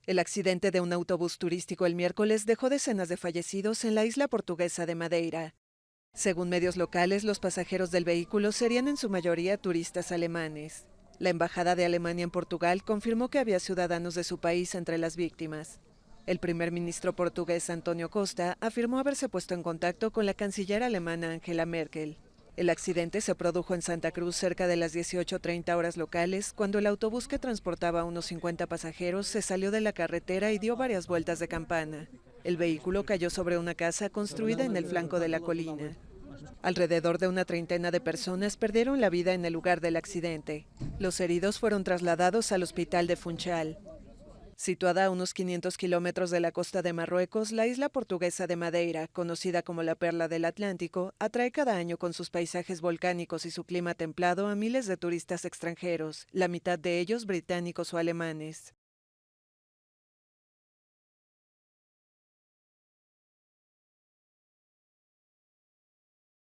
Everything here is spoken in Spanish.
El accidente de un autobús turístico el miércoles dejó decenas de fallecidos en la isla portuguesa de Madeira. Según medios locales, los pasajeros del vehículo serían en su mayoría turistas alemanes. La Embajada de Alemania en Portugal confirmó que había ciudadanos de su país entre las víctimas. El primer ministro portugués Antonio Costa afirmó haberse puesto en contacto con la canciller alemana Angela Merkel. El accidente se produjo en Santa Cruz cerca de las 18:30 horas locales, cuando el autobús que transportaba a unos 50 pasajeros se salió de la carretera y dio varias vueltas de campana. El vehículo cayó sobre una casa construida en el flanco de la colina. Alrededor de una treintena de personas perdieron la vida en el lugar del accidente. Los heridos fueron trasladados al hospital de Funchal. Situada a unos 500 kilómetros de la costa de Marruecos, la isla portuguesa de Madeira, conocida como la Perla del Atlántico, atrae cada año con sus paisajes volcánicos y su clima templado a miles de turistas extranjeros, la mitad de ellos británicos o alemanes.